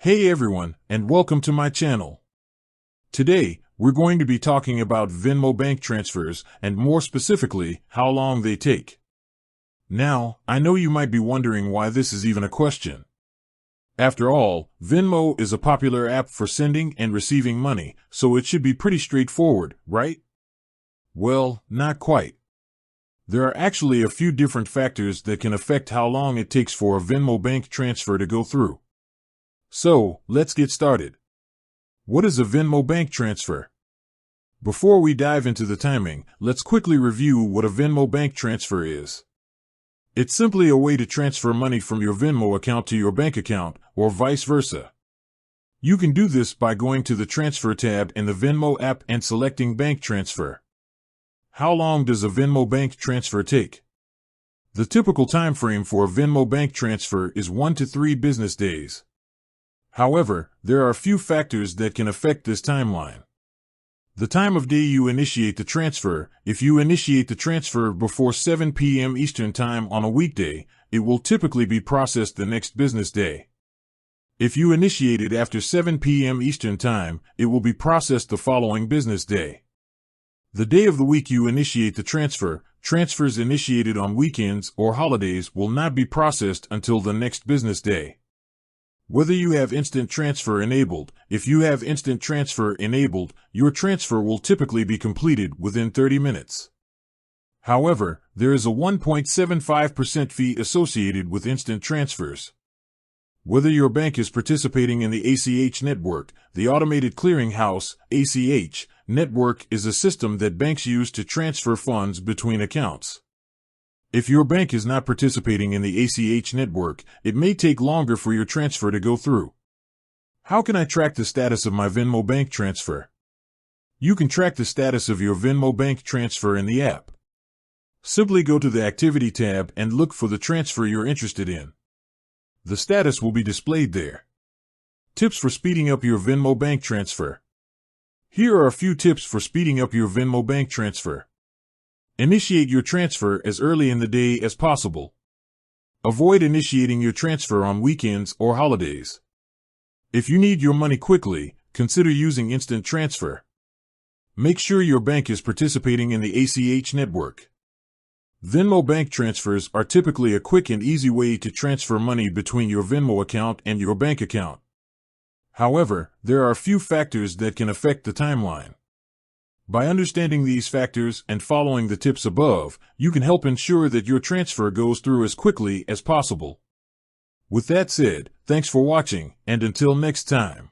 Hey everyone, and welcome to my channel. Today, we're going to be talking about Venmo bank transfers, and more specifically, how long they take. Now, I know you might be wondering why this is even a question. After all, Venmo is a popular app for sending and receiving money, so it should be pretty straightforward, right? Well, not quite. There are actually a few different factors that can affect how long it takes for a Venmo bank transfer to go through. So, let's get started. What is a Venmo bank transfer? Before we dive into the timing, let's quickly review what a Venmo bank transfer is. It's simply a way to transfer money from your Venmo account to your bank account, or vice versa. You can do this by going to the Transfer tab in the Venmo app and selecting Bank Transfer. How long does a Venmo bank transfer take? The typical time frame for a Venmo bank transfer is 1 to 3 business days. However, there are a few factors that can affect this timeline. The time of day you initiate the transfer. If you initiate the transfer before 7 p.m. Eastern Time on a weekday, it will typically be processed the next business day. If you initiate it after 7 p.m. Eastern Time, it will be processed the following business day. The day of the week you initiate the transfer, transfers initiated on weekends or holidays will not be processed until the next business day. Whether you have instant transfer enabled, if you have instant transfer enabled, your transfer will typically be completed within 30 minutes. However, there is a 1.75% fee associated with instant transfers. Whether your bank is participating in the ACH network, the Automated Clearinghouse (ACH) network is a system that banks use to transfer funds between accounts. If your bank is not participating in the ACH network, it may take longer for your transfer to go through. How can I track the status of my Venmo bank transfer? You can track the status of your Venmo bank transfer in the app. Simply go to the Activity tab and look for the transfer you're interested in. The status will be displayed there. Tips for speeding up your Venmo bank transfer. Here are a few tips for speeding up your Venmo bank transfer. Initiate your transfer as early in the day as possible. Avoid initiating your transfer on weekends or holidays. If you need your money quickly, consider using instant transfer. Make sure your bank is participating in the ACH network. Venmo bank transfers are typically a quick and easy way to transfer money between your Venmo account and your bank account. However, there are a few factors that can affect the timeline. By understanding these factors and following the tips above, you can help ensure that your transfer goes through as quickly as possible. With that said, thanks for watching, and until next time.